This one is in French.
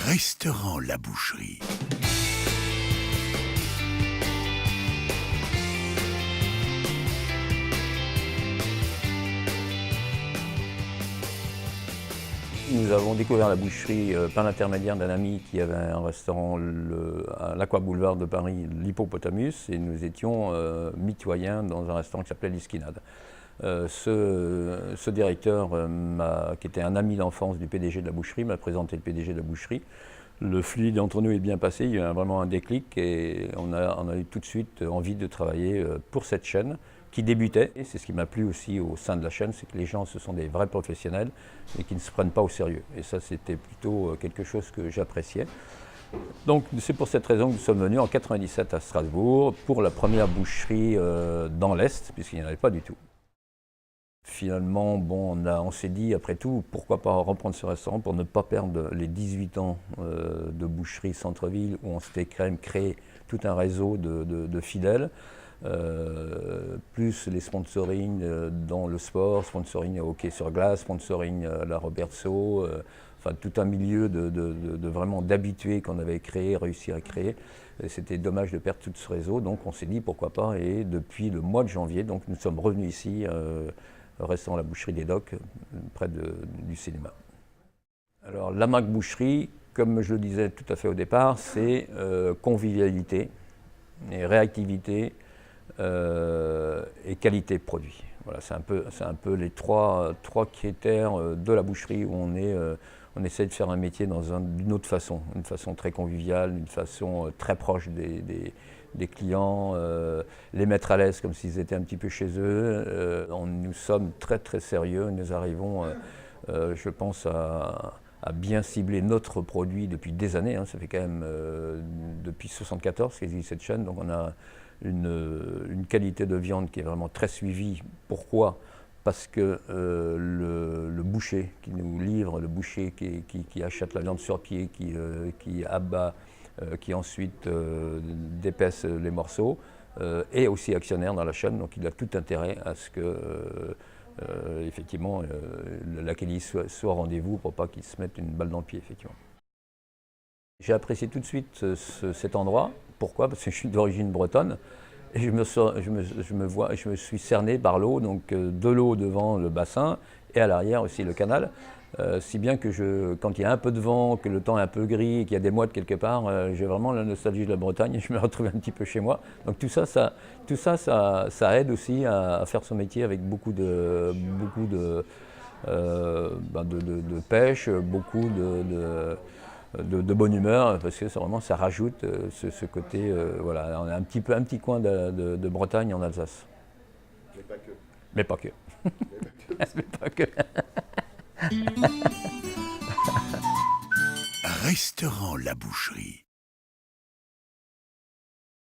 Restaurant La Boucherie. Nous avons découvert la boucherie par l'intermédiaire d'un ami qui avait un restaurant à l'Aqua Boulevard de Paris, l'Hippopotamus, et nous étions mitoyens dans un restaurant qui s'appelait l'Esquinade. Ce directeur, qui était un ami d'enfance du PDG de la boucherie, m'a présenté le PDG de la boucherie. Le fluide entre nous est bien passé, il y a eu vraiment un déclic et on a eu tout de suite envie de travailler pour cette chaîne qui débutait. Et c'est ce qui m'a plu aussi au sein de la chaîne, c'est que les gens, ce sont des vrais professionnels et qui ne se prennent pas au sérieux. Et ça, c'était plutôt quelque chose que j'appréciais. Donc c'est pour cette raison que nous sommes venus en 1997 à Strasbourg pour la première boucherie dans l'Est, puisqu'il n'y en avait pas du tout. Finalement, bon, on s'est dit, après tout, pourquoi pas reprendre ce restaurant pour ne pas perdre les 18 ans de boucherie centre-ville où on s'était quand même créé tout un réseau de fidèles, plus les sponsorings dans le sport, sponsoring au hockey sur glace, sponsoring à la Robertso, enfin tout un milieu de vraiment d'habitués qu'on avait créé, réussi à créer. C'était dommage de perdre tout ce réseau, donc on s'est dit pourquoi pas, et depuis le mois de janvier, donc nous sommes revenus ici, au restaurant La Boucherie des Docks, près du cinéma. Alors la marque Boucherie, comme je le disais tout à fait au départ, c'est convivialité, et réactivité et qualité de produit. Voilà, c'est un peu les trois critères de la boucherie où on essaie de faire un métier d'une autre façon, une façon très conviviale, une façon très proche des clients, les mettre à l'aise comme s'ils étaient un petit peu chez eux. Nous sommes très très sérieux, nous arrivons, je pense, à bien cibler notre produit depuis des années. Ça fait quand même depuis 1974 qu'existe cette chaîne, donc on a une qualité de viande qui est vraiment très suivie. Pourquoi ? Parce que le boucher qui nous livre, le boucher qui achète la viande sur pied, qui abat, qui ensuite d'épaisse les morceaux, est aussi actionnaire dans la chaîne, donc il a tout intérêt à ce que effectivement la qualité soit au rendez-vous pour pas qu'il se mette une balle dans le pied, effectivement. J'ai apprécié tout de suite cet endroit. Pourquoi ? Parce que je suis d'origine bretonne et je me suis cerné par l'eau, donc de l'eau devant le bassin et à l'arrière aussi le canal. Si bien que quand il y a un peu de vent, que le temps est un peu gris et qu'il y a des mouettes quelque part, j'ai vraiment la nostalgie de la Bretagne et je me retrouve un petit peu chez moi. Donc tout ça aide aussi à faire son métier avec beaucoup de pêche, beaucoup de bonne humeur, parce que ça rajoute ce côté, voilà, on a un petit coin de Bretagne en Alsace. Mais pas que. Mais pas que. Mais pas que. Restaurant La Boucherie.